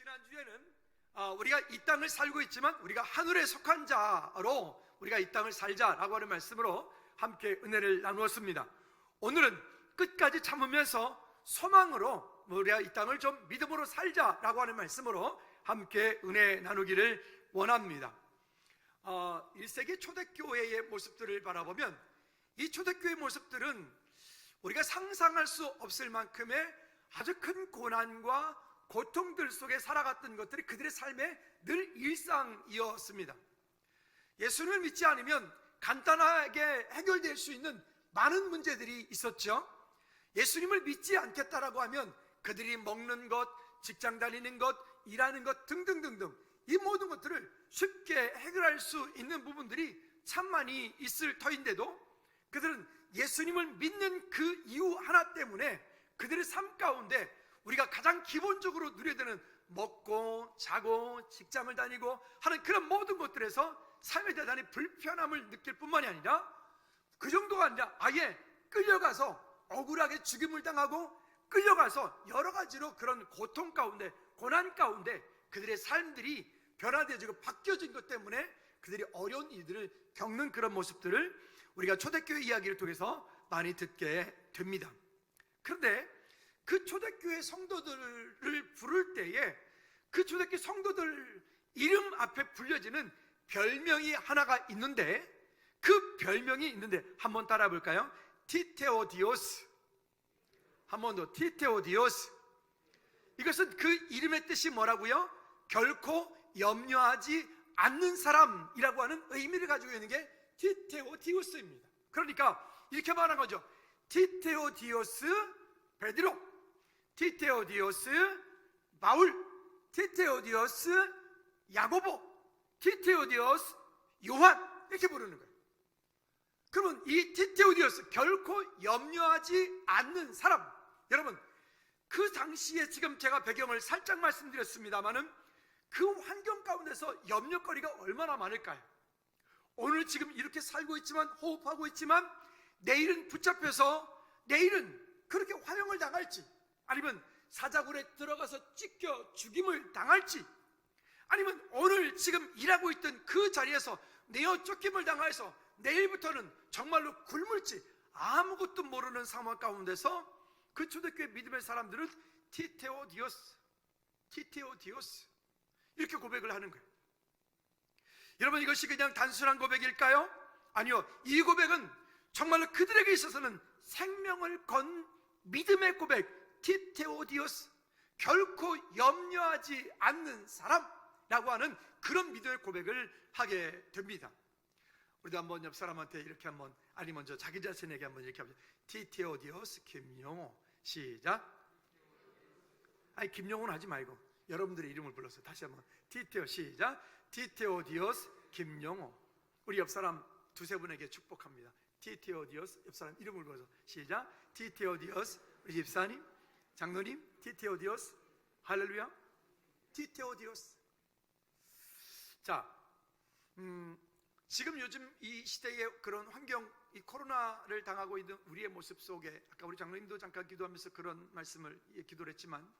지난주에는 우리가 이 땅을 살고 있지만 우리가 하늘에 속한 자로 우리가 이 땅을 살자라고 하는 말씀으로 함께 은혜를 나누었습니다. 오늘은 끝까지 참으면서 소망으로 우리가 이 땅을 좀 믿음으로 살자라고 하는 말씀으로 함께 은혜 나누기를 원합니다. 1세기 초대교회의 모습들을 바라보면 이 초대교회의 모습들은 우리가 상상할 수 없을 만큼의 아주 큰 고난과 고통들 속에 살아갔던 것들이 그들의 삶의 늘 일상이었습니다. 예수님을 믿지 않으면 간단하게 해결될 수 있는 많은 문제들이 있었죠. 예수님을 믿지 않겠다라고 하면 그들이 먹는 것, 직장 다니는 것, 일하는 것 등등등등 이 모든 것들을 쉽게 해결할 수 있는 부분들이 참 많이 있을 터인데도 그들은 예수님을 믿는 그 이유 하나 때문에 그들의 삶 가운데 우리가 가장 기본적으로 누려야 되는 먹고 자고 직장을 다니고 하는 그런 모든 것들에서 삶에 대단히 불편함을 느낄 뿐만이 아니라 그 정도가 아니라 아예 끌려가서 억울하게 죽임을 당하고 끌려가서 여러 가지로 그런 고통 가운데 고난 가운데 그들의 삶들이 변화되어지고 바뀌어진 것 때문에 그들이 어려운 일들을 겪는 그런 모습들을 우리가 초대교회 이야기를 통해서 많이 듣게 됩니다. 그런데 그 초대교회 성도들을 부를 때에 그 초대교회 성도들 이름 앞에 불려지는 별명이 하나가 있는데 그 별명이 있는데 한번 따라 볼까요? 티테오디오스. 한 번 더, 티테오디오스. 이것은 그 이름의 뜻이 뭐라고요? 결코 염려하지 않는 사람이라고 하는 의미를 가지고 있는 게 티테오디오스입니다. 그러니까 이렇게 말한 거죠. 티테오디오스 베드로, 티테오디오스 바울, 티테오디오스 야고보, 티테오디오스 요한 이렇게 부르는 거예요. 그러면 이 티테오디오스 결코 염려하지 않는 사람, 여러분 그 당시에 지금 제가 배경을 살짝 말씀드렸습니다마는 그 환경 가운데서 염려거리가 얼마나 많을까요? 오늘 지금 이렇게 살고 있지만 호흡하고 있지만 내일은 붙잡혀서 내일은 그렇게 화형을 당할지 아니면 사자굴에 들어가서 찢겨 죽임을 당할지 아니면 오늘 지금 일하고 있던 그 자리에서 내어 쫓김을 당해서 내일부터는 정말로 굶을지 아무것도 모르는 상황 가운데서 그 초대교회 믿음의 사람들은 티테오디오스 이렇게 고백을 하는 거예요. 여러분 이것이 그냥 단순한 고백일까요? 아니요, 이 고백은 정말로 그들에게 있어서는 생명을 건 믿음의 고백, 티테오디오스, 결코 염려하지 않는 사람라고 하는 그런 믿음의 고백을 하게 됩니다. 우리도 한번 옆 사람한테 이렇게 한번, 아니 먼저 자기 자신에게 한번 이렇게 하면 티테오디오스 김용호. 시작. 아니 김용호는 하지 말고 여러분들의 이름을 불러서 다시 한번 티테오. 시작. 티테오디오스 김용호. 우리 옆 사람 두세 분에게 축복합니다. 티테오디오스, 옆 사람 이름을 불러서 시작. 티테오디오스, 우리 집사님, 장로님, 티테오디오스. 할렐루야. 티테오디오스. 자, 지금 요즘 이 시대의 그런 환경, 이 코로나를 당하고 있는 우리의 모습 속에 아까 우리 장로님도 잠깐 기도하면서 그런 말씀을 기도를 했지만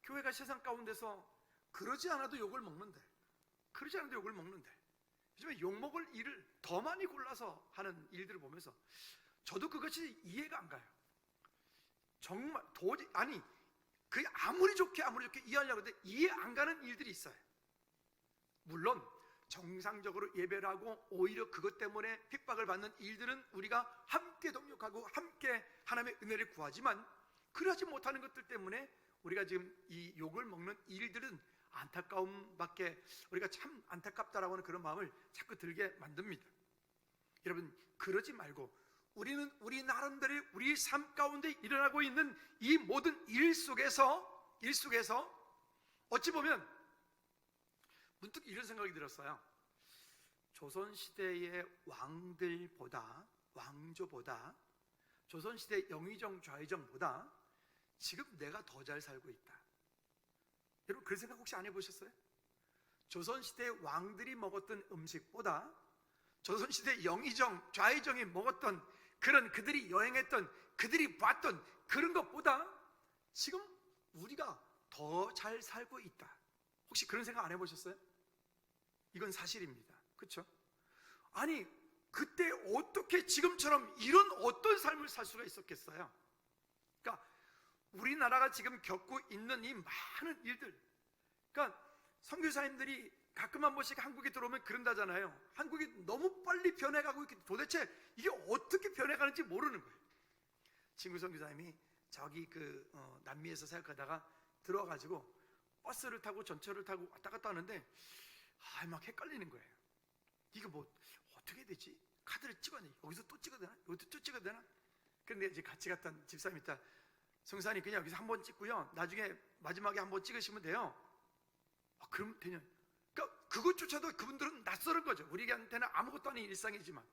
교회가 세상 가운데서 그러지 않아도 욕을 먹는데 요즘에 욕먹을 일을 더 많이 골라서 하는 일들을 보면서 저도 그것이 이해가 안 가요. 정말 도저히 아니 그게 아무리 좋게 이해하려고 해도 이해 안 가는 일들이 있어요. 물론 정상적으로 예배를 하고 오히려 그것 때문에 핍박을 받는 일들은 우리가 함께 동력하고 함께 하나님의 은혜를 구하지만 그러지 못하는 것들 때문에 우리가 지금 이 욕을 먹는 일들은 안타까움밖에 우리가 참 안타깝다라고 하는 그런 마음을 자꾸 들게 만듭니다. 여러분 그러지 말고 우리는 우리 나름대로 우리 삶 가운데 일어나고 있는 이 모든 일 속에서 어찌 보면 문득 이런 생각이 들었어요. 조선시대의 왕조보다 조선시대 영의정 좌의정보다 지금 내가 더 잘 살고 있다. 여러분 그런 생각 혹시 안 해보셨어요? 조선시대 왕들이 먹었던 음식보다 조선시대 영의정 좌의정이 먹었던 그런 그들이 여행했던 그들이 봤던 그런 것보다 지금 우리가 더 잘 살고 있다. 혹시 그런 생각 안 해보셨어요? 이건 사실입니다. 그렇죠? 아니, 그때 어떻게 지금처럼 이런 어떤 삶을 살 수가 있었겠어요? 그러니까 우리나라가 지금 겪고 있는 이 많은 일들, 그러니까 선교사님들이 가끔 한 번씩 한국에 들어오면 그런다잖아요. 한국이 너무 빨리 변해가고 있기, 도대체 이게 어떻게 변해가는지 모르는 거예요. 친구 선교사님이 저기 남미에서 사역하다가 들어와가지고 버스를 타고 전철을 타고 왔다 갔다 하는데 막 헷갈리는 거예요. 이거 뭐 어떻게 해야 되지? 카드를 찍어야 돼. 여기서 또 찍어야 되나? 여기서 또 찍어야 되나? 근데 이제 같이 갔던 집사님 있다. 성사님 그냥 여기서 한 번 찍고요, 나중에 마지막에 한 번 찍으시면 돼요. 그럼 되냐? 그러니까 그것조차도 그분들은 낯설은 거죠. 우리한테는 아무것도 아닌 일상이지만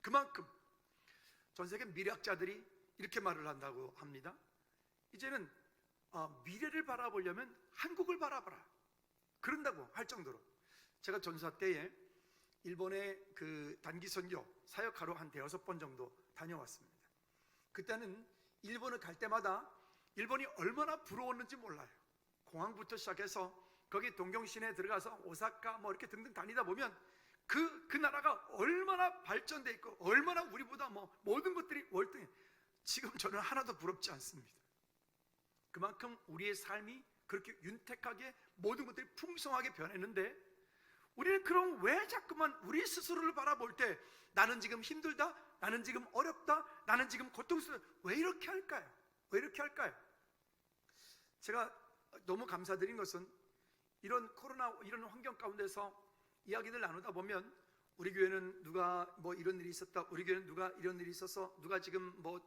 그만큼 전 세계 미래학자들이 이렇게 말을 한다고 합니다. 이제는 미래를 바라보려면 한국을 바라봐라, 그런다고 할 정도로. 제가 전사 때에 일본의 그 단기 선교 사역하러 한 5번 정도 다녀왔습니다. 그때는 일본을 갈 때마다 일본이 얼마나 부러웠는지 몰라요. 공항부터 시작해서 거기 동경시내에 들어가서 오사카 뭐 이렇게 등등 다니다 보면 그 나라가 얼마나 발전돼 있고 얼마나 우리보다 뭐 모든 것들이 월등해. 지금 저는 하나도 부럽지 않습니다. 그만큼 우리의 삶이 그렇게 윤택하게 모든 것들이 풍성하게 변했는데, 우리는 그럼 왜 자꾸만 우리 스스로를 바라볼 때 나는 지금 힘들다, 나는 지금 어렵다, 나는 지금 고통스럽다, 왜 이렇게 할까요? 왜 이렇게 할까요? 제가 너무 감사드린 것은 이런 코로나 이런 환경 가운데서 이야기들 나누다 보면 우리 교회는 누가 뭐 이런 일이 있었다, 우리 교회는 누가 이런 일이 있어서 누가 지금 뭐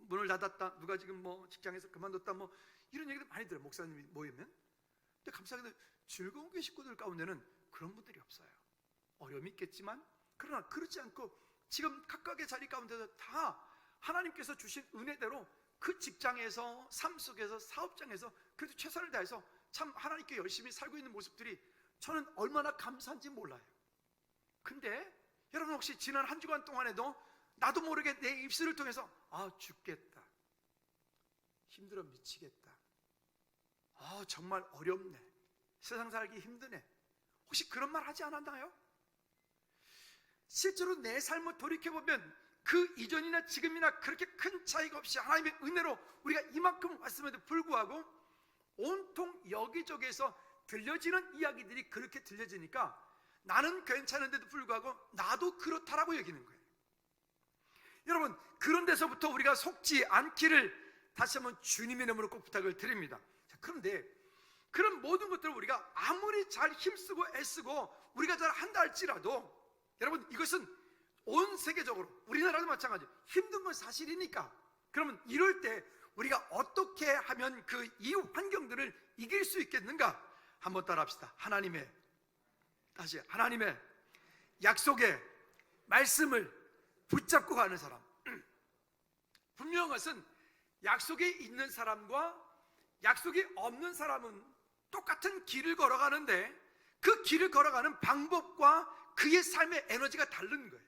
문을 닫았다, 누가 지금 뭐 직장에서 그만뒀다, 뭐 이런 얘기들 많이 들어요. 목사님이 모이면. 근데 감사하게도 즐거운 교회 식구들 가운데는 그런 분들이 없어요. 어려움이 있겠지만 그러나 그렇지 않고 지금 각각의 자리 가운데서 다 하나님께서 주신 은혜대로 그 직장에서, 삶 속에서, 사업장에서 그래도 최선을 다해서 참 하나님께 열심히 살고 있는 모습들이 저는 얼마나 감사한지 몰라요. 근데 여러분 혹시 지난 한 주간 동안에도 나도 모르게 내 입술을 통해서 죽겠다, 힘들어 미치겠다, 정말 어렵네, 세상 살기 힘드네, 혹시 그런 말 하지 않았나요? 실제로 내 삶을 돌이켜보면 그 이전이나 지금이나 그렇게 큰 차이가 없이 하나님의 은혜로 우리가 이만큼 왔음에도 불구하고 온통 여기저기에서 들려지는 이야기들이 그렇게 들려지니까 나는 괜찮은데도 불구하고 나도 그렇다라고 여기는 거예요. 여러분, 그런 데서부터 우리가 속지 않기를 다시 한번 주님의 이름으로 꼭 부탁을 드립니다. 자, 그런데 그런 모든 것들을 우리가 아무리 잘 힘쓰고 애쓰고 우리가 잘 한다 할지라도 여러분, 이것은 온 세계적으로 우리나라도 마찬가지 힘든 건 사실이니까, 그러면 이럴 때 우리가 어떻게 하면 이 환경들을 이길 수 있겠는가? 한번 따라합시다. 하나님의 약속의 말씀을 붙잡고 가는 사람. 분명한 것은 약속이 있는 사람과 약속이 없는 사람은 똑같은 길을 걸어가는데 그 길을 걸어가는 방법과 그의 삶의 에너지가 다른 거예요.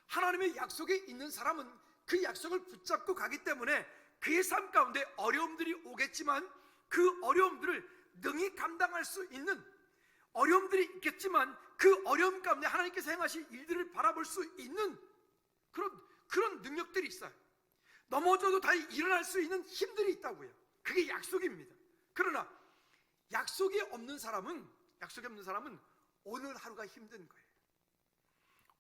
하나님의 약속이 있는 사람은 그 약속을 붙잡고 가기 때문에 그의 삶 가운데 어려움들이 오겠지만 그 어려움들을 능히 감당할 수 있는, 어려움들이 있겠지만 그 어려움 가운데 하나님께서 행하실 일들을 바라볼 수 있는 그런 능력들이 있어요. 넘어져도 다시 일어날 수 있는 힘들이 있다고요. 그게 약속입니다. 그러나 약속이 없는 사람은 오늘 하루가 힘든 거예요.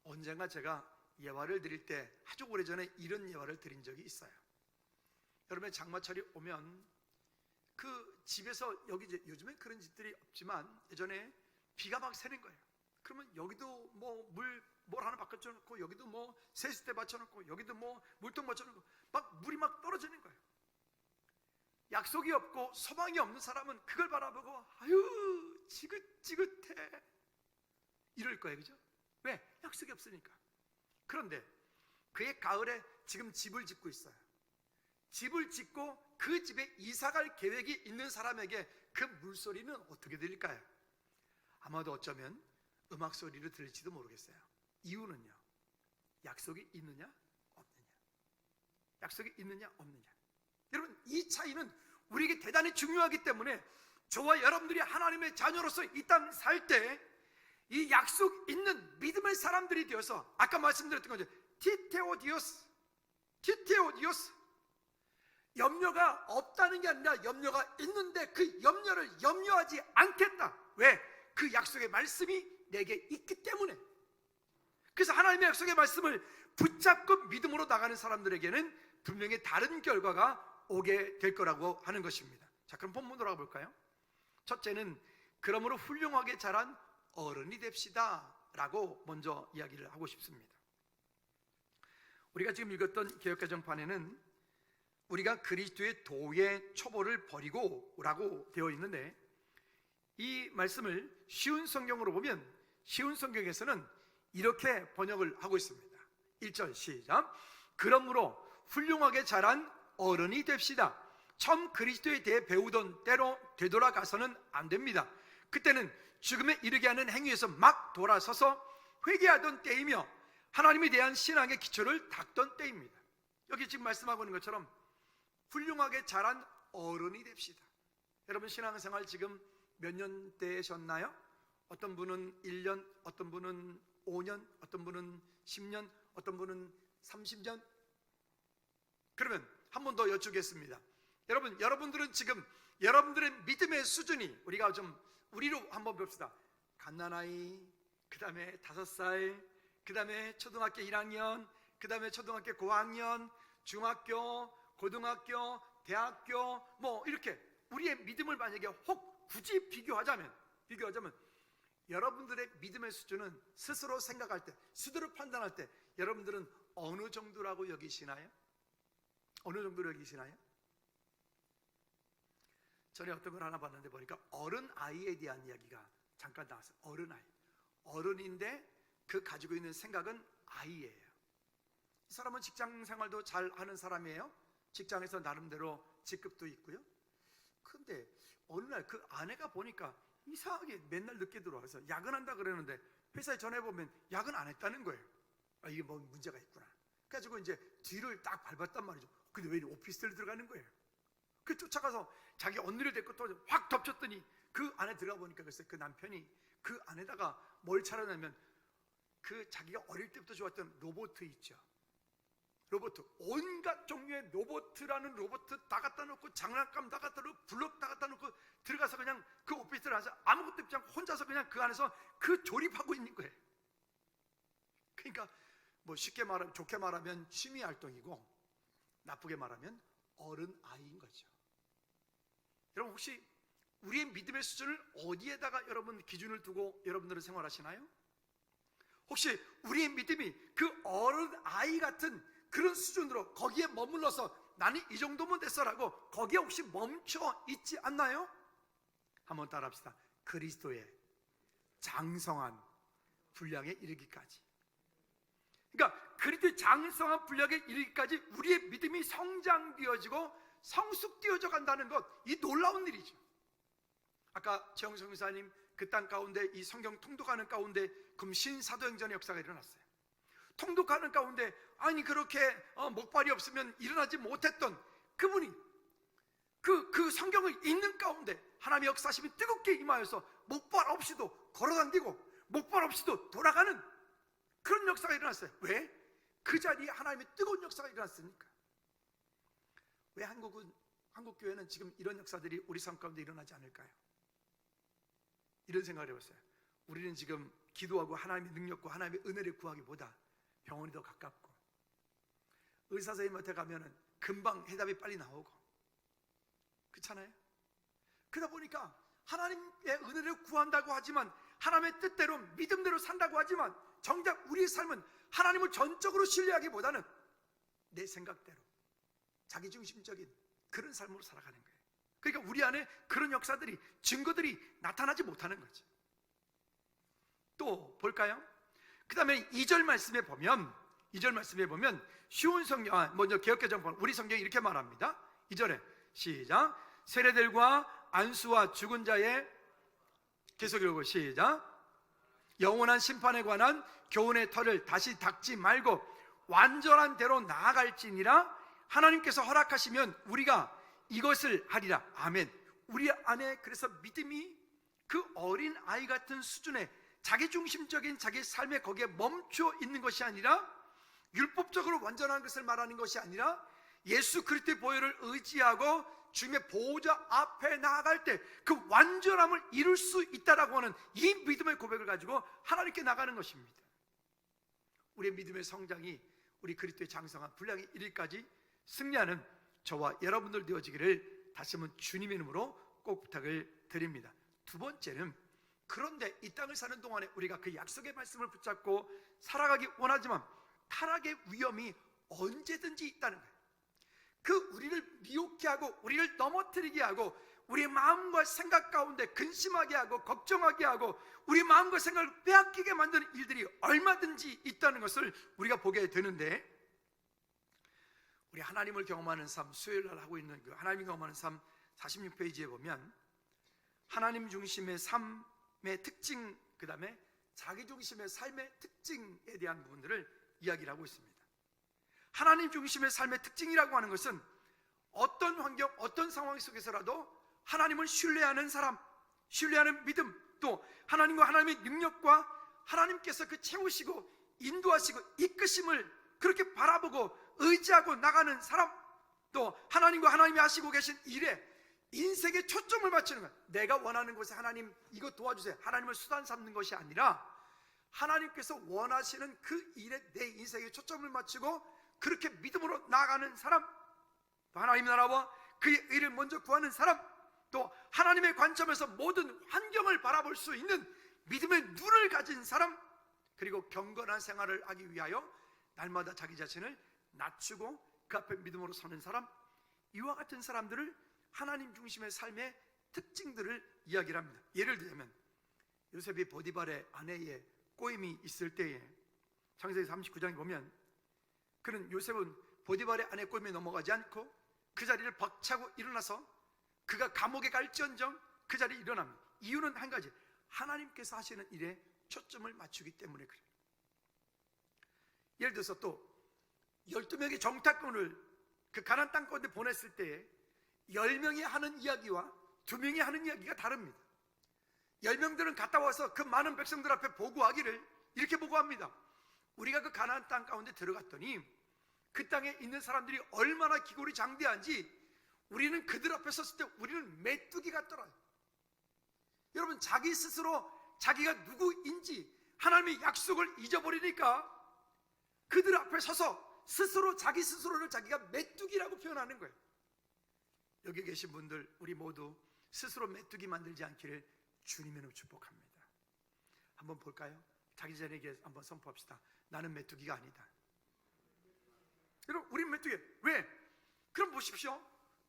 언젠가 제가 예화를 드릴 때 아주 오래전에 이런 예화를 드린 적이 있어요. 여러분의 장마철이 오면 그 집에서 여기 이제 요즘엔 그런 집들이 없지만 예전에 비가 막 새는 거예요. 그러면 여기도 뭐 뭘 하나 바꿔놓고 여기도 뭐 세숫대 받쳐놓고 여기도 뭐 물통 받쳐놓고 막 물이 막 떨어지는 거예요. 약속이 없고 소망이 없는 사람은 그걸 바라보고 아유 지긋지긋해 이럴 거예요. 그죠? 왜? 약속이 없으니까. 그런데 그의 가을에 지금 집을 짓고 있어요. 집을 짓고 그 집에 이사갈 계획이 있는 사람에게 그 물소리는 어떻게 들릴까요? 아마도 어쩌면 음악 소리로 들릴지도 모르겠어요. 이유는요, 약속이 있느냐 없느냐, 약속이 있느냐 없느냐. 여러분, 이 차이는 우리에게 대단히 중요하기 때문에 저와 여러분들이 하나님의 자녀로서 이 땅 살 때 이 약속 있는 믿음의 사람들이 되어서 아까 말씀드렸던 거죠. 티테오디오스, 염려가 없다는 게 아니라 염려가 있는데 그 염려를 염려하지 않겠다. 왜? 그 약속의 말씀이 내게 있기 때문에. 그래서 하나님의 약속의 말씀을 붙잡고 믿음으로 나가는 사람들에게는 분명히 다른 결과가 오게 될 거라고 하는 것입니다. 자, 그럼 본문 돌아가 볼까요? 첫째는 그러므로 훌륭하게 자란 어른이 됩시다 라고 먼저 이야기를 하고 싶습니다. 우리가 지금 읽었던 개역개정판에는 우리가 그리스도의 도의 초보를 버리고 라고 되어 있는데, 이 말씀을 쉬운 성경으로 보면 쉬운 성경에서는 이렇게 번역을 하고 있습니다. 1절 시작. 그러므로 훌륭하게 자란 어른이 됩시다. 처음 그리스도에 대해 배우던 때로 되돌아가서는 안 됩니다. 그때는 죽음에 이르게 하는 행위에서 막 돌아서서 회개하던 때이며 하나님에 대한 신앙의 기초를 닦던 때입니다. 여기 지금 말씀하고 있는 것처럼 훌륭하게 자란 어른이 됩시다. 여러분 신앙생활 지금 몇 년 되셨나요? 어떤 분은 1년, 어떤 분은 5년, 어떤 분은 10년, 어떤 분은 30년. 그러면 한 번 더 여쭙겠습니다. 여러분들은 지금 여러분들의 믿음의 수준이 우리로 한번 봅시다. 갓난아이, 그 다음에 5살, 그 다음에 초등학교 1학년, 그 다음에 초등학교 고학년, 중학교, 고등학교, 대학교, 뭐 이렇게 우리의 믿음을 만약에 혹 굳이 비교하자면 여러분들의 믿음의 수준은 스스로 생각할 때, 스스로 판단할 때 여러분들은 어느 정도라고 여기시나요? 어느 정도로 여기시나요? 전에 어떤 걸 하나 봤는데 보니까 어른 아이에 대한 이야기가 잠깐 나왔어요. 어른 아이, 어른인데 그 가지고 있는 생각은 아이예요. 이 사람은 직장 생활도 잘 하는 사람이에요. 직장에서 나름대로 직급도 있고요. 근데 어느 날 그 아내가 보니까 이상하게 맨날 늦게 들어와서 야근한다 그러는데 회사에 전화해보면 야근 안 했다는 거예요. 아, 이게 뭐 문제가 있구나. 그래가지고 이제 뒤를 딱 밟았단 말이죠. 근데 왜 오피스텔 들어가는 거예요? 그 쫓아가서 자기 언니를 데리고 또 확 덮쳤더니 그 안에 들어가 보니까 글쎄 그 남편이 그 안에다가 뭘 차려냐면 그 자기가 어릴 때부터 좋아했던 로봇 있죠. 로봇, 온갖 종류의 로봇이라는 로봇 다 갖다 놓고 장난감 다 갖다 놓고 블록 다 갖다 놓고 들어가서 그냥 그 오피스텔 안에서 아무것도 없지 않고 혼자서 그냥 그 안에서 그 조립하고 있는 거예요. 그러니까 뭐 쉽게 말하면, 좋게 말하면 취미 활동이고 나쁘게 말하면 어른 아이인 거죠. 여러분 혹시 우리의 믿음의 수준을 어디에다가 여러분 기준을 두고 여러분들은 생활하시나요? 혹시 우리의 믿음이 그 어른 아이 같은 그런 수준으로 거기에 머물러서 나는 이 정도면 됐어라고 거기에 혹시 멈춰 있지 않나요? 한번 따라합시다. 그리스도의 장성한 분량에 이르기까지. 그러니까 그리스도의 장성한 분량에 이르기까지 우리의 믿음이 성장되어지고 성숙되어져 간다는 것, 이 놀라운 일이죠. 아까 최영성 교사님 그 땅 가운데 이 성경 통독하는 가운데 금신 사도행전의 역사가 일어났어요. 통독하는 가운데 아니 그렇게 목발이 없으면 일어나지 못했던 그분이 그 성경을 읽는 가운데 하나님의 역사심이 뜨겁게 임하여서 목발 없이도 걸어다니고 목발 없이도 돌아가는 그런 역사가 일어났어요. 왜? 그 자리에 하나님의 뜨거운 역사가 일어났으니까. 왜 한국 교회는 지금 이런 역사들이 우리 삶 가운데 일어나지 않을까요? 이런 생각을 해봤어요. 우리는 지금 기도하고 하나님의 능력과 하나님의 은혜를 구하기보다 병원이 더 가깝고 의사 선생님한테 가면은 금방 해답이 빨리 나오고 그렇잖아요? 그러다 보니까 하나님의 은혜를 구한다고 하지만 하나님의 뜻대로 믿음대로 산다고 하지만 정작 우리의 삶은 하나님을 전적으로 신뢰하기보다는 내 생각대로 자기중심적인 그런 삶으로 살아가는 거예요. 그러니까 우리 안에 그런 역사들이, 증거들이 나타나지 못하는 거지. 또 볼까요? 그 다음에 2절 말씀에 보면 쉬운 성경, 먼저 개역개정판 우리 성경이 이렇게 말합니다. 2절에 시작. 세례들과 안수와 죽은 자의, 계속 읽고 시작. 영원한 심판에 관한 교훈의 털을 다시 닦지 말고 완전한 대로 나아갈지니라. 하나님께서 허락하시면 우리가 이것을 하리라. 아멘. 우리 안에 그래서 믿음이 그 어린 아이 같은 수준의 자기중심적인 자기 삶에 거기에 멈춰 있는 것이 아니라, 율법적으로 완전한 것을 말하는 것이 아니라, 예수 그리스도의 보혈을 의지하고 주님의 보호자 앞에 나아갈 때 그 완전함을 이룰 수 있다라고 하는 이 믿음의 고백을 가지고 하나님께 나가는 것입니다. 우리의 믿음의 성장이 우리 그리스도의 장성한 분량이 이르기까지 승리하는 저와 여러분들 되어지기를 다시 한번 주님의 이름으로 꼭 부탁을 드립니다. 두 번째는, 그런데 이 땅을 사는 동안에 우리가 그 약속의 말씀을 붙잡고 살아가기 원하지만 타락의 위험이 언제든지 있다는 거예요. 그 우리를 미혹게 하고 우리를 넘어뜨리게 하고 우리의 마음과 생각 가운데 근심하게 하고 걱정하게 하고 우리 마음과 생각을 빼앗기게 만드는 일들이 얼마든지 있다는 것을 우리가 보게 되는데, 우리 하나님을 경험하는 삶, 수요일날 하고 있는 그 하나님을 경험하는 삶 46페이지에 보면 하나님 중심의 삶의 특징, 그 다음에 자기 중심의 삶의 특징에 대한 부분들을 이야기를 하고 있습니다. 하나님 중심의 삶의 특징이라고 하는 것은 어떤 환경, 어떤 상황 속에서라도 하나님을 신뢰하는 사람, 신뢰하는 믿음, 또 하나님과 하나님의 능력과 하나님께서 그 채우시고 인도하시고 이끄심을 그렇게 바라보고 의지하고 나가는 사람, 또 하나님과 하나님이 하시고 계신 일에 인생에 초점을 맞추는 것. 내가 원하는 곳에 하나님 이거 도와주세요, 하나님을 수단 삼는 것이 아니라 하나님께서 원하시는 그 일에 내 인생에 초점을 맞추고 그렇게 믿음으로 나아가는 사람, 또 하나님 나라와 그의 의를 먼저 구하는 사람, 또 하나님의 관점에서 모든 환경을 바라볼 수 있는 믿음의 눈을 가진 사람, 그리고 경건한 생활을 하기 위하여 날마다 자기 자신을 낮추고 그 앞에 믿음으로 서는 사람, 이와 같은 사람들을 하나님 중심의 삶의 특징들을 이야기를 합니다. 예를 들자면 요셉이 보디발의 아내의 꼬임이 있을 때에 창세기 39장에 보면, 그는 요셉은 보디발의 아내 꼬임에 넘어가지 않고 그 자리를 박차고 일어나서 그가 감옥에 갈지언정 그 자리에 일어납니다. 이유는 한 가지, 하나님께서 하시는 일에 초점을 맞추기 때문에 그래요. 예를 들어서 또 12명의 정탐꾼을 그 가나안 땅 가운데 보냈을 때에 10명이 하는 이야기와 2명이 하는 이야기가 다릅니다. 10명들은 갔다 와서 그 많은 백성들 앞에 보고하기를 이렇게 보고합니다. 우리가 그 가나안 땅 가운데 들어갔더니 그 땅에 있는 사람들이 얼마나 기골이 장대한지 우리는 그들 앞에 섰을 때 우리는 메뚜기 같더라. 여러분, 자기 스스로 자기가 누구인지 하나님의 약속을 잊어버리니까 그들 앞에 서서 스스로 자기 스스로를 자기가 메뚜기라고 표현하는 거예요. 여기 계신 분들 우리 모두 스스로 메뚜기 만들지 않기를 주님의 이름으로 축복합니다. 한번 볼까요? 자기 자신에게 한번 선포합시다. 나는 메뚜기가 아니다. 여러분, 우린 메뚜기. 왜? 그럼 보십시오.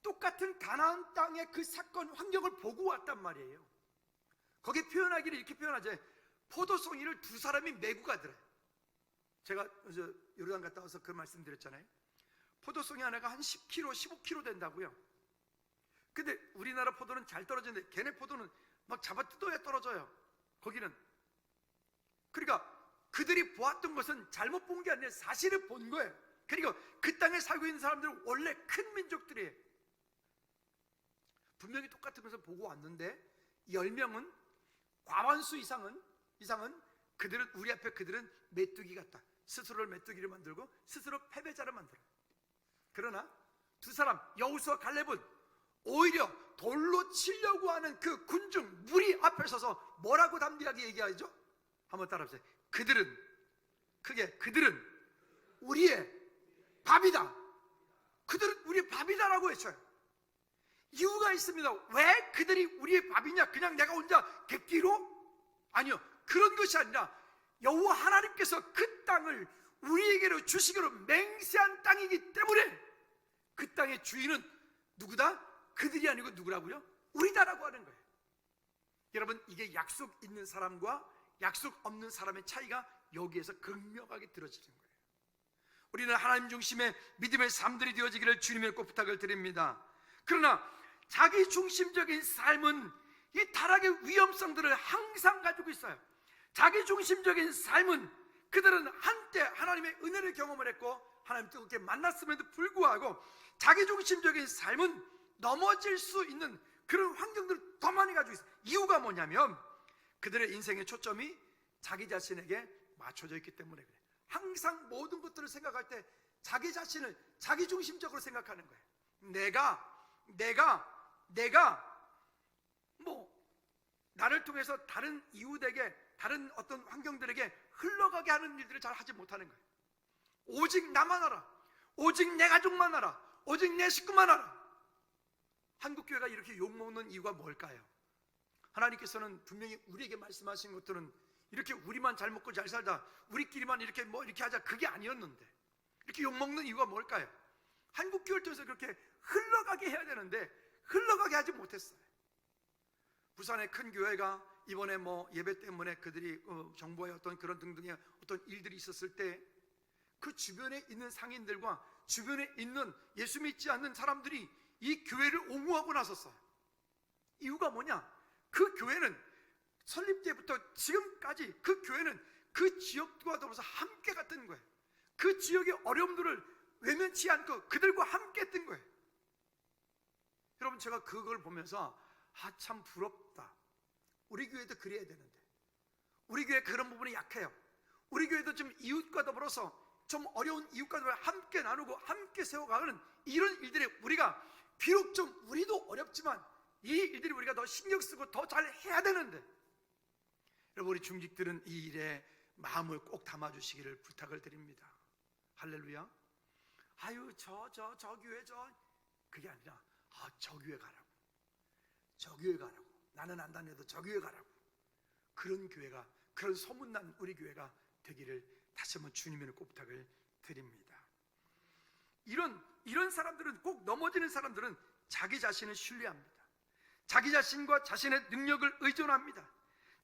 똑같은 가나안 땅의 그 사건 환경을 보고 왔단 말이에요. 거기에 표현하기를 이렇게 표현하죠. 포도송이를 두 사람이 메고 가더래요. 제가 요르단 갔다 와서 그 말씀 드렸잖아요. 포도송이 하나가 한 10kg, 15kg 된다고요. 근데 우리나라 포도는 잘 떨어지는데 걔네 포도는 막 잡아뜯어야 떨어져요. 거기는. 그러니까 그들이 보았던 것은 잘못 본 게 아니라 사실을 본 거예요. 그리고 그 땅에 살고 있는 사람들은 원래 큰 민족들이에요. 분명히 똑같으면서 보고 왔는데 10명은 과반수 이상은 그들은 우리 앞에 그들은 메뚜기 같다. 스스로를 메뚜기를 만들고 스스로 패배자를 만들어. 그러나 두 사람 여호수아 칼렙은 오히려 돌로 치려고 하는 그 군중 무리 앞에 서서 뭐라고 담대하게 얘기하죠? 한번 따라해보세요. 그들은 우리의 밥이다. 그들은 우리의 밥이다라고 했어요. 이유가 있습니다. 왜 그들이 우리의 밥이냐? 그냥 내가 혼자 객기로? 아니요, 그런 것이 아니라 여호와 하나님께서 그 땅을 우리에게로 주시기로 맹세한 땅이기 때문에 그 땅의 주인은 누구다? 그들이 아니고 누구라고요? 우리다라고 하는 거예요. 여러분, 이게 약속 있는 사람과 약속 없는 사람의 차이가 여기에서 극명하게 드러지는 거예요. 우리는 하나님 중심의 믿음의 삶들이 되어지기를 주님의 꼭 부탁을 드립니다. 그러나 자기 중심적인 삶은 이 타락의 위험성들을 항상 가지고 있어요. 자기 중심적인 삶은 그들은 한때 하나님의 은혜를 경험을 했고 하나님 뜨겁게 만났음에도 불구하고 자기 중심적인 삶은 넘어질 수 있는 그런 환경들을 더 많이 가지고 있어요. 이유가 뭐냐면 그들의 인생의 초점이 자기 자신에게 맞춰져 있기 때문에 그래요. 항상 모든 것들을 생각할 때 자기 자신을 자기 중심적으로 생각하는 거예요. 내가 나를 통해서 다른 이웃에게, 다른 어떤 환경들에게 흘러가게 하는 일들을 잘 하지 못하는 거예요. 오직 나만 알아, 오직 내 가족만 알아, 오직 내 식구만 알아. 한국교회가 이렇게 욕먹는 이유가 뭘까요? 하나님께서는 분명히 우리에게 말씀하신 것들은 이렇게 우리만 잘 먹고 잘 살다, 우리끼리만 이렇게 하자, 그게 아니었는데 이렇게 욕먹는 이유가 뭘까요? 한국교회를 통해서 그렇게 흘러가게 해야 되는데 흘러가게 하지 못했어요. 부산의 큰 교회가 이번에 예배 때문에 그들이 정부의 어떤 그런 등등의 어떤 일들이 있었을 때 그 주변에 있는 상인들과 주변에 있는 예수 믿지 않는 사람들이 이 교회를 옹호하고 나섰어요. 이유가 뭐냐? 그 교회는 설립 때부터 지금까지 그 교회는 그 지역과 더불어서 함께 갔던 거예요. 그 지역의 어려움들을 외면치 않고 그들과 함께 했던 거예요. 여러분, 제가 그걸 보면서 참 부럽다. 우리 교회도 그래야 되는데, 우리 교회 그런 부분이 약해요. 우리 교회도 좀 이웃과 더불어서 좀 어려운 이웃과 더불어 함께 나누고 함께 세워가는 이런 일들에 우리가 비록 좀 우리도 어렵지만 이 일들이 우리가 더 신경 쓰고 더 잘 해야 되는데, 여러분, 우리 중직들은 이 일에 마음을 꼭 담아주시기를 부탁을 드립니다. 할렐루야. 저 교회 그게 아니라 저 교회 가라고, 저 교회 가라고, 나는 안 다녀도 저 교회 가라고. 그런 교회가, 그런 소문난 우리 교회가 되기를 다시 한번 주님의 꼭 부탁을 드립니다. 이런 사람들은, 꼭 넘어지는 사람들은 자기 자신을 신뢰합니다. 자기 자신과 자신의 능력을 의존합니다.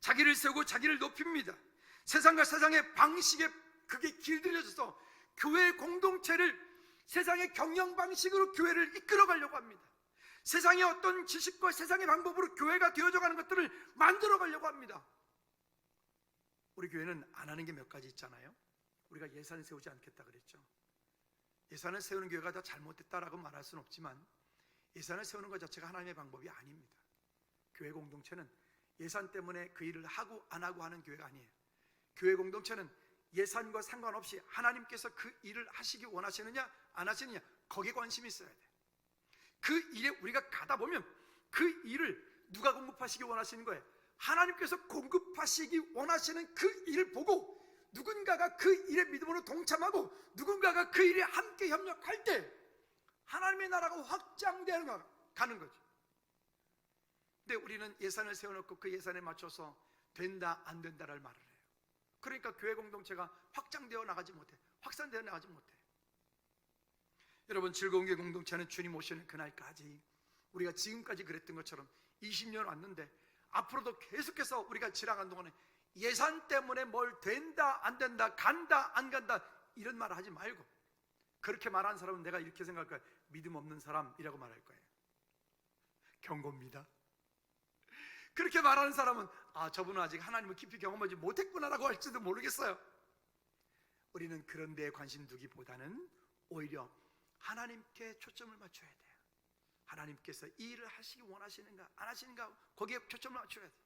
자기를 세우고 자기를 높입니다. 세상과 세상의 방식에 그게 길들여져서 교회의 공동체를 세상의 경영 방식으로 교회를 이끌어가려고 합니다. 세상의 어떤 지식과 세상의 방법으로 교회가 되어져 가는 것들을 만들어 가려고 합니다. 우리 교회는 안 하는 게 몇 가지 있잖아요. 우리가 예산을 세우지 않겠다 그랬죠. 예산을 세우는 교회가 다 잘못됐다라고 말할 수는 없지만 예산을 세우는 것 자체가 하나님의 방법이 아닙니다. 교회 공동체는 예산 때문에 그 일을 하고 안 하고 하는 교회가 아니에요. 교회 공동체는 예산과 상관없이 하나님께서 그 일을 하시기 원하시느냐 안 하시느냐, 거기에 관심이 있어야 돼. 그 일에 우리가 가다 보면 그 일을 누가 공급하시기 원하시는 거예요? 하나님께서 공급하시기 원하시는 그 일을 보고 누군가가 그 일에 믿음으로 동참하고 누군가가 그 일에 함께 협력할 때 하나님의 나라가 확장되어 가는 거죠. 근데 우리는 예산을 세워놓고 그 예산에 맞춰서 된다 안 된다를 말을 해요. 그러니까 교회 공동체가 확장되어 나가지 못해, 확산되어 나가지 못해. 여러분, 즐거운 교회 공동체는 주님 오시는 그날까지 우리가 지금까지 그랬던 것처럼 20년 왔는데 앞으로도 계속해서 우리가 지나간 동안에 예산 때문에 뭘 된다 안 된다, 간다 안 간다 이런 말을 하지 말고, 그렇게 말하는 사람은 내가 이렇게 생각할 거예요. 믿음 없는 사람이라고 말할 거예요. 경고입니다. 그렇게 말하는 사람은 저분은 아직 하나님을 깊이 경험하지 못했구나라고 할지도 모르겠어요. 우리는 그런 데에 관심 두기보다는 오히려 하나님께 초점을 맞춰야 돼요. 하나님께서 이 일을 하시기 원하시는가 안 하시는가, 거기에 초점을 맞춰야 돼요.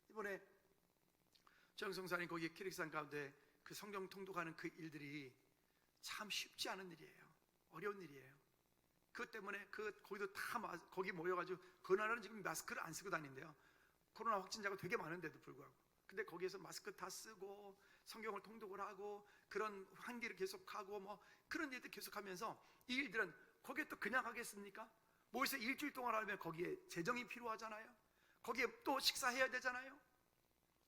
이번에 정성사님 거기 키르기스탄 가운데 그 성경 통독하는 그 일들이 참 쉽지 않은 일이에요. 어려운 일이에요. 그것 때문에 거기도 다 거기 모여가지고 그 나라는 지금 마스크를 안 쓰고 다닌대요. 코로나 확진자가 되게 많은데도 불구하고. 근데 거기에서 마스크 다 쓰고 성경을 통독을 하고 그런 환기를 계속하고 그런 일들 계속하면서 이 일들은 거기에 또 그냥 하겠습니까? 모여서 일주일 동안 하면 거기에 재정이 필요하잖아요. 거기에 또 식사해야 되잖아요.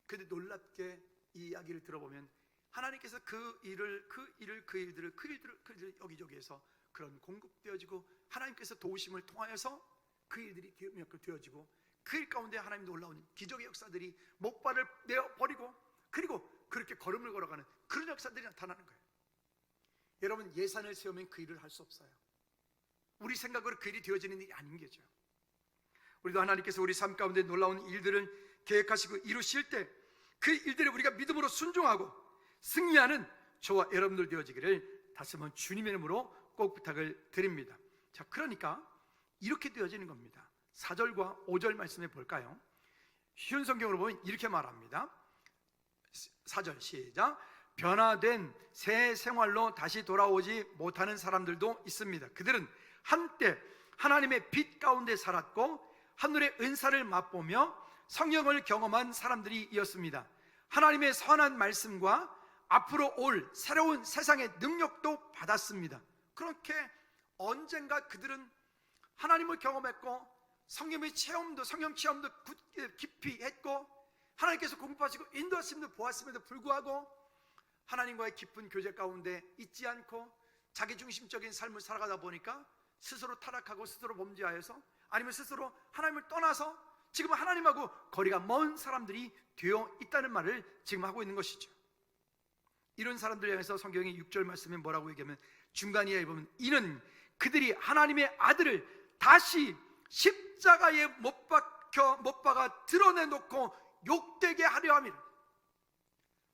근데 놀랍게 이 이야기를 들어보면 하나님께서 그 일들을 여기저기에서 그런 공급되어지고 하나님께서 도우심을 통하여서 그 일들이 되어지고 그 일 가운데 하나님 놀라운 기적의 역사들이 목발을 내어버리고 그리고 그렇게 걸음을 걸어가는 그런 역사들이 나타나는 거예요. 여러분, 예산을 세우면 그 일을 할 수 없어요. 우리 생각으로 그 일이 되어지는 일이 아닌 거죠. 우리도 하나님께서 우리 삶 가운데 놀라운 일들을 계획하시고 이루실 때 그 일들에 우리가 믿음으로 순종하고 승리하는 저와 여러분들 되어지기를 다시 한번 주님의 이름으로 꼭 부탁을 드립니다. 자, 그러니까 이렇게 되어지는 겁니다. 4절과 5절 말씀해 볼까요? 쉬운 성경으로 보면 이렇게 말합니다. 4절 시작. 변화된 새 생활로 다시 돌아오지 못하는 사람들도 있습니다. 그들은 한때 하나님의 빛 가운데 살았고 하늘의 은사를 맛보며 성령을 경험한 사람들이었습니다. 하나님의 선한 말씀과 앞으로 올 새로운 세상의 능력도 받았습니다. 그렇게 언젠가 그들은 하나님을 경험했고 성령 체험도 깊이 했고 하나님께서 공급하시고 인도하심도 보았음에도 불구하고 하나님과의 깊은 교제 가운데 있지 않고 자기중심적인 삶을 살아가다 보니까 스스로 타락하고 스스로 범죄하여서 아니면 스스로 하나님을 떠나서 지금 하나님하고 거리가 먼 사람들이 되어 있다는 말을 지금 하고 있는 것이죠. 이런 사람들 향해서 성경이 6절 말씀에 뭐라고 얘기하면 중간 이하에 보면 이는 그들이 하나님의 아들을 다시 십자가에 못 박아 드러내놓고 욕되게 하려 함이라.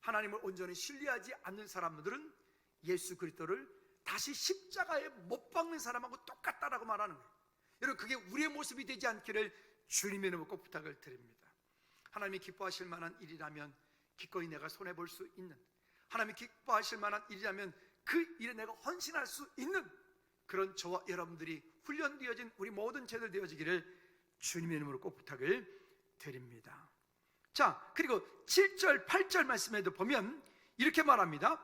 하나님을 온전히 신뢰하지 않는 사람들은 예수 그리스도를 다시 십자가에 못 박는 사람하고 똑같다라고 말하는 거예요. 여러분, 그게 우리의 모습이 되지 않기를 주님의 이름으로 꼭 부탁을 드립니다. 하나님이 기뻐하실 만한 일이라면 기꺼이 내가 손해볼 수 있는, 하나님이 기뻐하실 만한 일이라면 그 일에 내가 헌신할 수 있는 그런 저와 여러분들이 훈련되어진 우리 모든 제들 되어지기를 주님의 이름으로 꼭 부탁을 드립니다. 자, 그리고 7절 8절 말씀에도 보면 이렇게 말합니다.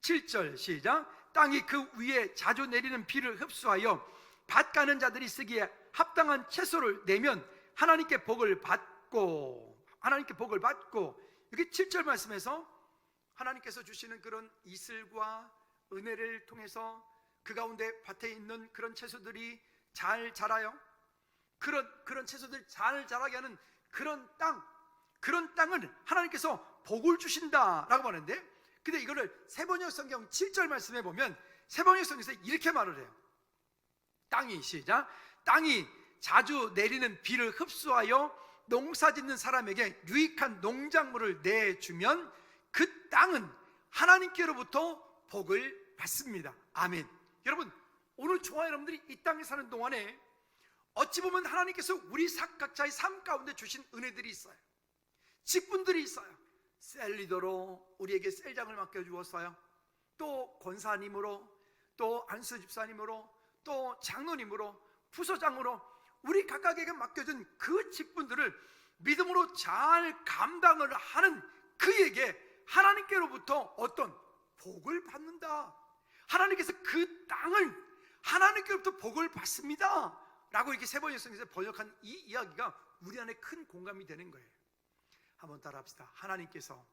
7절 시작. 땅이 그 위에 자주 내리는 비를 흡수하여 밭 가는 자들이 쓰기에 합당한 채소를 내면 하나님께 복을 받고 여기 7절 말씀에서 하나님께서 주시는 그런 이슬과 은혜를 통해서 그 가운데 밭에 있는 그런 채소들이 잘 자라요. 그런 채소들이 잘 자라게 하는 그런 땅을 하나님께서 복을 주신다라고 말하는데, 근데 이거를 세번역 성경 7절 말씀에 보면 세번역 성경에서 이렇게 말을 해요. 땅이 시작. 땅이 자주 내리는 비를 흡수하여 농사 짓는 사람에게 유익한 농작물을 내주면 그 땅은 하나님께로부터 복을 받습니다. 아멘. 여러분, 오늘 저와 여러분들이 이 땅에 사는 동안에 어찌 보면 하나님께서 우리 각자의 삶 가운데 주신 은혜들이 있어요. 직분들이 있어요. 셀리더로 우리에게 셀장을 맡겨주었어요. 또 권사님으로, 또 안수 집사님으로, 또 장로님으로, 부서장으로 우리 각각에게 맡겨준 그 직분들을 믿음으로 잘 감당을 하는 그에게 하나님께로부터 어떤 복을 받는다. 하나님께서 그 땅을 하나님께로부터 복을 받습니다 라고 이렇게 세번역 성경에서 번역한 이 이야기가 우리 안에 큰 공감이 되는 거예요. 한번 따라 합시다. 하나님께서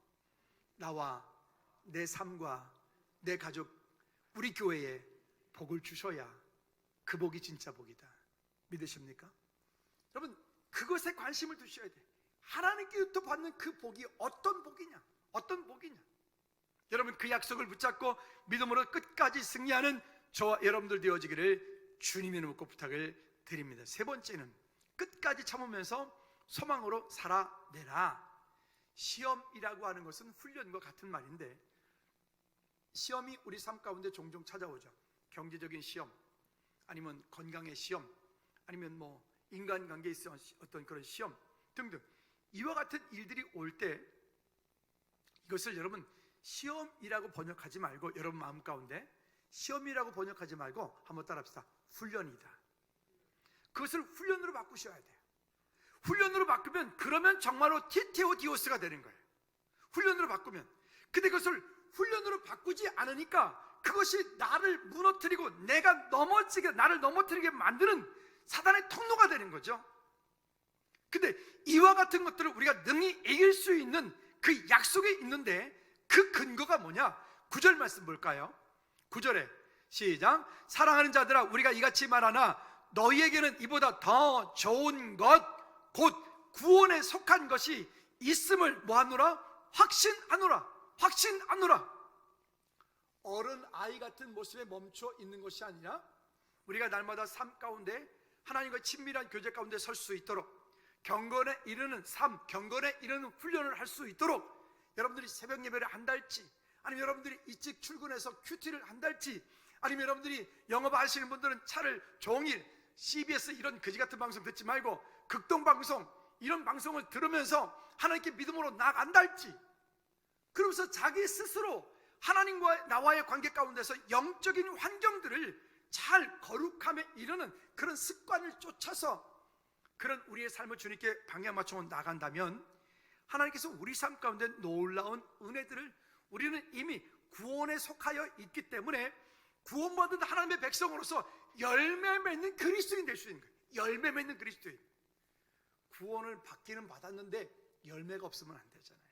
나와 내 삶과 내 가족, 우리 교회에 복을 주셔야 그 복이 진짜 복이다. 믿으십니까? 여러분, 그것에 관심을 두셔야 돼요. 하나님께로부터 받는 그 복이 어떤 복이냐? 어떤 복이냐? 여러분, 그 약속을 붙잡고 믿음으로 끝까지 승리하는 저와 여러분들 되어지기를 주님의 이름으로 꼭 부탁을 드립니다. 세 번째는 끝까지 참으면서 소망으로 살아내라. 시험이라고 하는 것은 훈련과 같은 말인데, 시험이 우리 삶 가운데 종종 찾아오죠. 경제적인 시험, 아니면 건강의 시험, 아니면 뭐 인간관계에 있어서 어떤 그런 시험 등등, 이와 같은 일들이 올 때 이것을 여러분 시험이라고 번역하지 말고, 여러분 마음 가운데 시험이라고 번역하지 말고 한번 따라합시다. 훈련이다. 그것을 훈련으로 바꾸셔야 돼요. 훈련으로 바꾸면 그러면 정말로 티테오디오스가 되는 거예요. 훈련으로 바꾸면. 근데 그것을 훈련으로 바꾸지 않으니까 그것이 나를 무너뜨리고 나를 넘어뜨리게 만드는 사단의 통로가 되는 거죠. 근데 이와 같은 것들을 우리가 능히 이길 수 있는 그 약속이 있는데, 그 근거가 뭐냐? 9절 말씀 볼까요? 9절에 시작. 사랑하는 자들아, 우리가 이같이 말하나 너희에게는 이보다 더 좋은 것, 곧 구원에 속한 것이 있음을 뭐하노라? 확신하노라. 어른 아이 같은 모습에 멈춰 있는 것이 아니라 우리가 날마다 삶 가운데 하나님과 친밀한 교제 가운데 설 수 있도록, 경건에 이르는 삶, 경건에 이르는 훈련을 할 수 있도록 여러분들이 새벽 예배를 한달지, 아니면 여러분들이 일찍 출근해서 큐티를 한달지, 아니면 여러분들이 영업하시는 분들은 차를 종일 CBS 이런 거지 같은 방송 듣지 말고 극동 방송 이런 방송을 들으면서 하나님께 믿음으로 나아간다 할지, 그러면서 자기 스스로 하나님과 나와의 관계 가운데서 영적인 환경들을 잘 거룩함에 이르는 그런 습관을 쫓아서 그런 우리의 삶을 주님께 방향 맞춰 나간다면 하나님께서 우리 삶 가운데 놀라운 은혜들을, 우리는 이미 구원에 속하여 있기 때문에 구원받은 하나님의 백성으로서 열매 맺는 그리스도인 될 수 있는 거예요. 열매 맺는 그리스도인. 구원을 받기는 받았는데 열매가 없으면 안 되잖아요.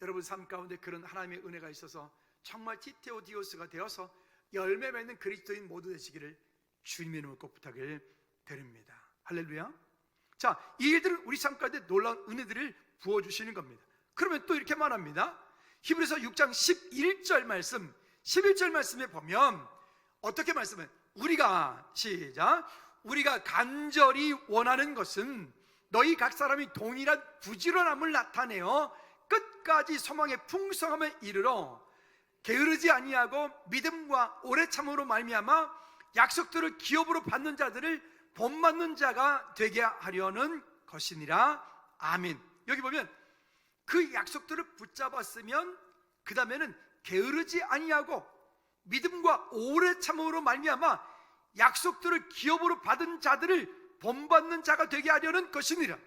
여러분 삶 가운데 그런 하나님의 은혜가 있어서 정말 티테오디오스가 되어서 열매 맺는 그리스도인 모두 되시기를 주님의 이름으로 꼭 부탁을 드립니다. 할렐루야. 자, 이 일들은 우리 삶 가운데 놀라운 은혜들을 부어주시는 겁니다. 그러면 또 이렇게 말합니다. 히브리서 6장 11절 말씀, 11절 말씀에 보면 어떻게 말씀해요? 우리가, 시작, 우리가 간절히 원하는 것은 너희 각 사람이 동일한 부지런함을 나타내어 끝까지 소망의 풍성함에 이르러 게으르지 아니하고 믿음과 오래 참음으로 말미암아 약속들을 기업으로 받는 자들을 본받는 자가 되게 하려는 것이니라. 아멘. 여기 보면 그 약속들을 붙잡았으면 그 다음에는 게으르지 아니하고 믿음과 오래 참음으로 말미암아 약속들을 기업으로 받은 자들을 본받는 자가 되게 하려는 것이니라.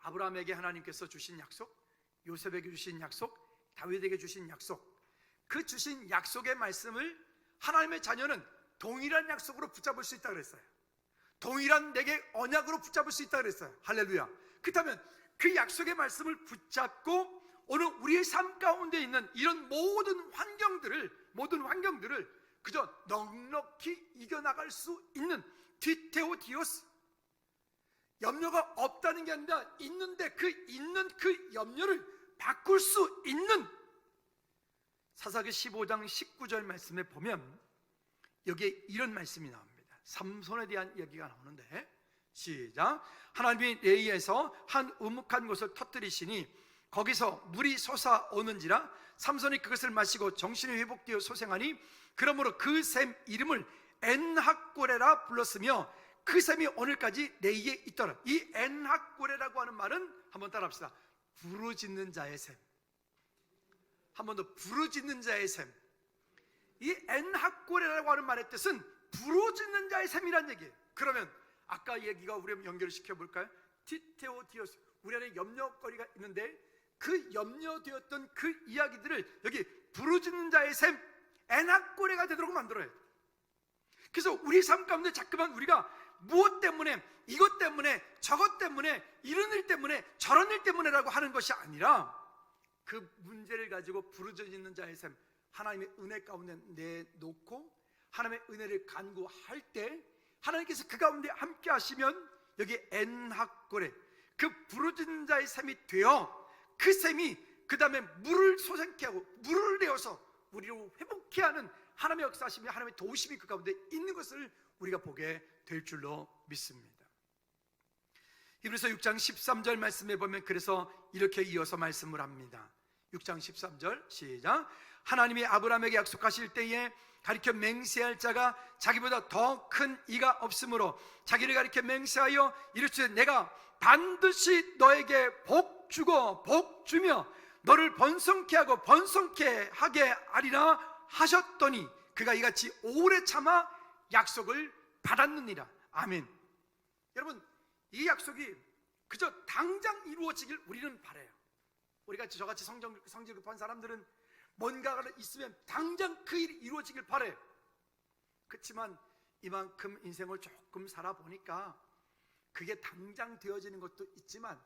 아브라함에게 하나님께서 주신 약속, 요셉에게 주신 약속, 다윗에게 주신 약속, 그 주신 약속의 말씀을 하나님의 자녀는 동일한 약속으로 붙잡을 수 있다 그랬어요. 동일한 내게 언약으로 붙잡을 수 있다 그랬어요. 할렐루야. 그렇다면 그 약속의 말씀을 붙잡고 오늘 우리의 삶 가운데 있는 이런 모든 환경들을 그저 넉넉히 이겨나갈 수 있는 티테오디오스, 염려가 없다는 게 아니라 있는데 그 있는 그 염려를 바꿀 수 있는, 사사기 15장 19절 말씀에 보면 여기에 이런 말씀이 나옵니다. 삼손에 대한 얘기가 나오는데, 시작. 하나님이 레이에서 한 우묵한 곳을 터뜨리시니 거기서 물이 솟아오는지라 삼손이 그것을 마시고 정신이 회복되어 소생하니 그러므로 그 샘 이름을 엔학고레라 불렀으며 그 샘이 오늘까지 레이에 있더라. 이 엔학고레라고 하는 말은 한번 따라합시다. 부르짖는 자의 샘. 한 번 더, 부르짖는 자의 샘. 이 엔학고레라고 하는 말의 뜻은 부르짖는 자의 샘이란 얘기예요. 그러면 아까 얘기가 우리 연결을 시켜볼까요? 티테오디오스, 우리 안에 염려거리가 있는데 그 염려되었던 그 이야기들을 여기 부르짖는 자의 샘, 엔학고레가 되도록 만들어야 돼요. 그래서 우리 삶 가운데 자꾸만 우리가 무엇 때문에, 이것 때문에, 저것 때문에, 이런 일 때문에, 저런 일 때문에라고 하는 것이 아니라 그 문제를 가지고 부르짖는 자의 샘, 하나님의 은혜 가운데 내놓고 하나님의 은혜를 간구할 때 하나님께서 그 가운데 함께 하시면 여기 엔학고레, 그 부르짖는 자의 샘이 되어 그 샘이 그 다음에 물을 솟게 하고 물을 내어서 우리로 회복케 하는 하나님의 역사하심이, 하나님의 도우심이 그 가운데 있는 것을 우리가 보게 될 줄로 믿습니다. 히브리서 6장 13절 말씀에 보면 그래서 이렇게 이어서 말씀을 합니다. 6장 13절 시작. 하나님이 아브라함에게 약속하실 때에 가리켜 맹세할 자가 자기보다 더 큰 이가 없으므로 자기를 가리켜 맹세하여 이르시되 내가 반드시 너에게 복 주고 복 주며 너를 번성케 하고 번성케 하게 하리라 하셨더니 그가 이같이 오래 참아 약속을 받았느니라. 아멘. 여러분, 이 약속이 그저 당장 이루어지길 우리는 바라요. 우리가 저같이 성질 급한 사람들은 뭔가가 있으면 당장 그 일이 이루어지길 바라요. 그렇지만 이만큼 인생을 조금 살아보니까 그게 당장 되어지는 것도 있지만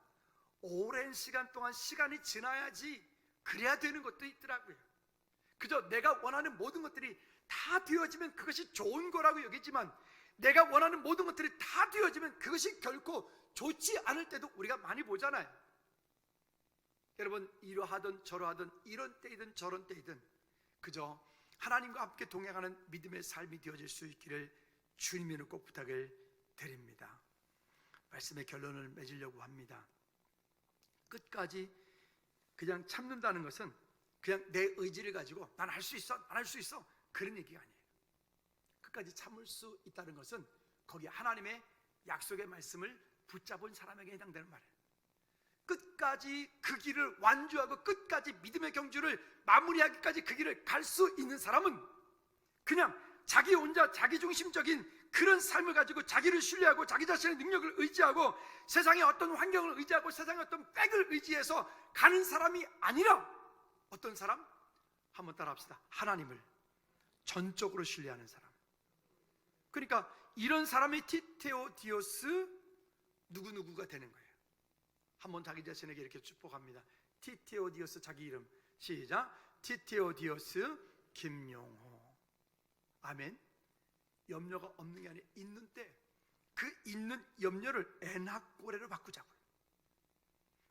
오랜 시간 동안 시간이 지나야지 그래야 되는 것도 있더라고요. 그저 내가 원하는 모든 것들이 다 되어지면 그것이 좋은 거라고 여기지만 내가 원하는 모든 것들이 다 되어지면 그것이 결코 좋지 않을 때도 우리가 많이 보잖아요. 여러분, 이러하든 저러하든 이런 때이든 저런 때이든 그저 하나님과 함께 동행하는 믿음의 삶이 되어질 수 있기를 주님으로 꼭 부탁을 드립니다. 말씀의 결론을 맺으려고 합니다. 끝까지 그냥 참는다는 것은 그냥 내 의지를 가지고 난 할 수 있어, 난 할 수 있어, 그런 얘기가 아니에요. 끝까지 참을 수 있다는 것은 거기 하나님의 약속의 말씀을 붙잡은 사람에게 해당되는 말이에요. 끝까지 그 길을 완주하고 끝까지 믿음의 경주를 마무리하기까지 그 길을 갈 수 있는 사람은 그냥 자기 혼자 자기중심적인 그런 삶을 가지고 자기를 신뢰하고 자기 자신의 능력을 의지하고 세상의 어떤 환경을 의지하고 세상의 어떤 백을 의지해서 가는 사람이 아니라 어떤 사람? 한번 따라합시다. 하나님을 전적으로 신뢰하는 사람. 그러니까 이런 사람이 티테오디오스 누구누구가 되는 거예요. 한번 자기 자신에게 이렇게 축복합니다. 티테오디오스 자기 이름 시작. 티테오디오스 김용호. 아멘. 염려가 없는 게 아니라 있는데 그 있는 염려를 엔하꼬레로 바꾸자고요.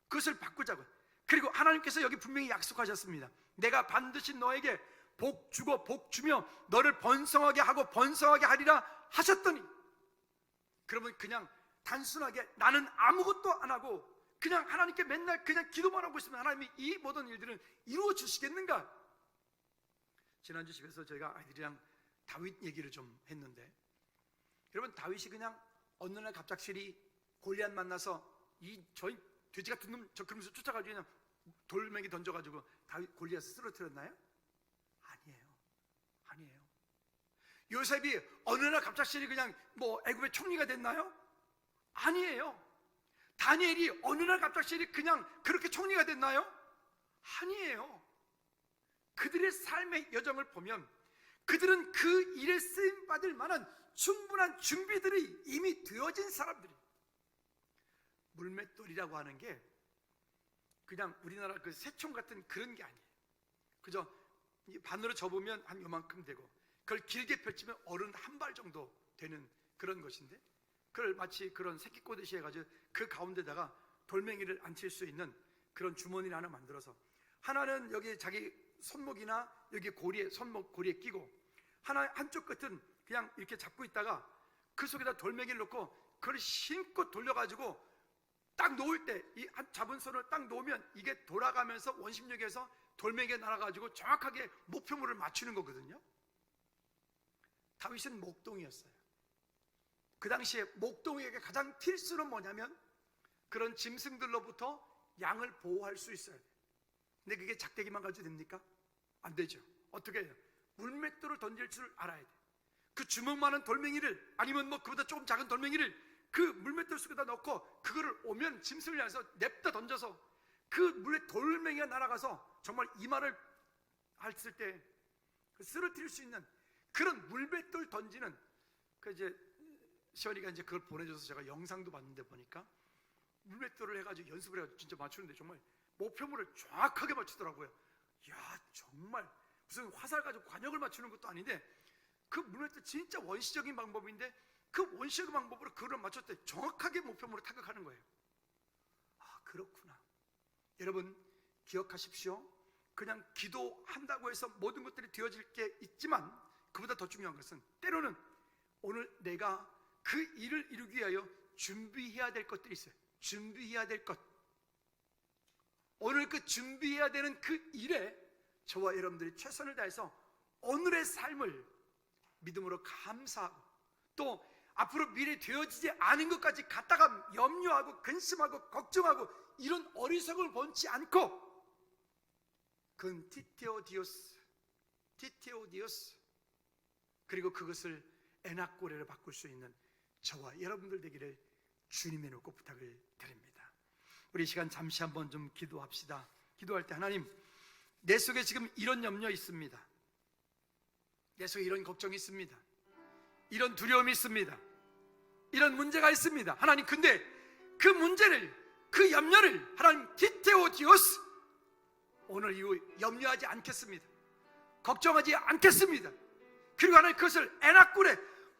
그것을 바꾸자고요. 그리고 하나님께서 여기 분명히 약속하셨습니다. 내가 반드시 너에게 복 주고 복 주며 너를 번성하게 하고 번성하게 하리라 하셨더니, 그러면 그냥 단순하게 나는 아무것도 안 하고 그냥 하나님께 맨날 그냥 기도만 하고 있으면 하나님이 이 모든 일들은 이루어 주시겠는가? 지난주 집에서 저희가 아이들이랑 다윗 얘기를 좀 했는데, 여러분 다윗이 그냥 어느 날 갑작스레 골리앗 만나서 저희 돼지 같은 놈 저 그러면서 쫓아가지고 그냥 돌멩이 던져가지고 다윗 골리앗을 쓰러뜨렸나요? 아니에요. 요셉이 어느 날 갑작스레 그냥 애굽의 총리가 됐나요? 아니에요. 다니엘이 어느 날 갑작스레 그냥 그렇게 총리가 됐나요? 아니에요. 그들의 삶의 여정을 보면 그들은 그 일에 쓰임 받을 만한 충분한 준비들이 이미 되어진 사람들이. 물맷돌이라고 하는 게 그냥 우리나라 그 새총 같은 그런 게 아니에요. 그저 반으로 접으면 한 요만큼 되고 그걸 길게 펼치면 어른 한 발 정도 되는 그런 것인데, 그걸 마치 그런 새끼 꼬듯이 해가지고 그 가운데다가 돌멩이를 앉힐 수 있는 그런 주머니를 하나 만들어서, 하나는 여기 자기 손목이나 여기 고리에, 손목 고리에 끼고, 한쪽 끝은 그냥 이렇게 잡고 있다가 그 속에다 돌멩이를 넣고 그걸 힘껏 돌려가지고 딱 놓을 때 이 잡은 손을 딱 놓으면 이게 돌아가면서 원심력에서 돌멩이가 날아가지고 정확하게 목표물을 맞추는 거거든요. 다윗은 목동이었어요. 그 당시에 목동에게 가장 필수는 뭐냐면 그런 짐승들로부터 양을 보호할 수 있어야 돼요. 근데 그게 작대기만 가지고 됩니까? 안 되죠. 어떻게 해요? 물맷돌을 던질 줄 알아야 돼. 그 주먹만한 돌멩이를, 아니면 그보다 조금 작은 돌멩이를 그 물맷돌 속에다 넣고 그거를 오면 짐승을 향해서 냅다 던져서 그 물에 돌멩이가 날아가서 정말 이마를 했을 때 쓰러뜨릴 수 있는 그런 물맷돌 던지는, 그 이제 시원이가 이제 그걸 보내줘서 제가 영상도 봤는데 보니까 물맷돌을 해가지고 연습을 해가지고 진짜 맞추는데 정말 목표물을 정확하게 맞추더라고요. 이야, 정말 무슨 화살 가지고 관역을 맞추는 것도 아닌데 그 물맷돌 진짜 원시적인 방법인데 그 원시적인 방법으로 그걸 맞췄을 때 정확하게 목표물을 타격하는 거예요. 아, 그렇구나. 여러분 기억하십시오. 그냥 기도한다고 해서 모든 것들이 되어질 게 있지만 그보다 더 중요한 것은 때로는 오늘 내가 그 일을 이루기 위하여 준비해야 될 것들이 있어요. 준비해야 될 것. 오늘 그 준비해야 되는 그 일에 저와 여러분들이 최선을 다해서 오늘의 삶을 믿음으로 감사하고, 또 앞으로 미래 되어지지 않은 것까지 갖다가 염려하고 근심하고 걱정하고 이런 어리석음을 본치 않고, 그건 티테오디오스, 그리고 그것을 엔하꼬레로 바꿀 수 있는 저와 여러분들 되기를 주님의 놓고 부탁을 드립니다. 우리 시간 잠시 한번 좀 기도합시다. 기도할 때 하나님, 내 속에 지금 이런 염려 있습니다. 내 속에 이런 걱정이 있습니다. 이런 두려움이 있습니다. 이런 문제가 있습니다. 하나님, 근데 그 문제를, 그 염려를 하나님 티테오디오스, 오늘 이후 염려하지 않겠습니다. 걱정하지 않겠습니다. 그리고 하나님 그것을 엔하꼬레,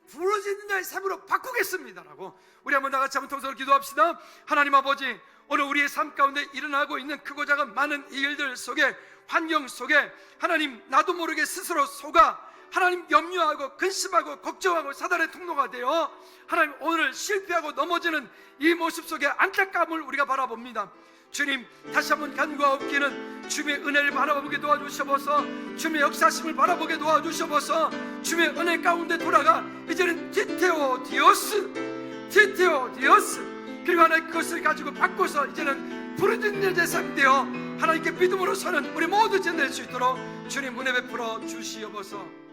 부러지는 자의 삶으로 바꾸겠습니다라고 우리 한번 다 같이 한번 통성으로 기도합시다. 하나님 아버지, 오늘 우리의 삶 가운데 일어나고 있는 크고 작은 많은 일들 속에, 환경 속에 하나님 나도 모르게 스스로 속아 하나님 염려하고 근심하고 걱정하고 사단의 통로가 되어 하나님 오늘 실패하고 넘어지는 이 모습 속에 안타까움을 우리가 바라봅니다. 주님, 다시 한번 간구하옵기는 주님의 은혜를 바라보게 도와주셔서, 주님의 역사심을 바라보게 도와주셔서, 주님의 은혜 가운데 돌아가 이제는 디테오 디오스, 그리고 하나님 그것을 가지고 바꿔서 이제는 부르짖는 대상이 되어 하나님께 믿음으로 서는 우리 모두 될 수 있도록 주님 은혜 베풀어 주시옵소서.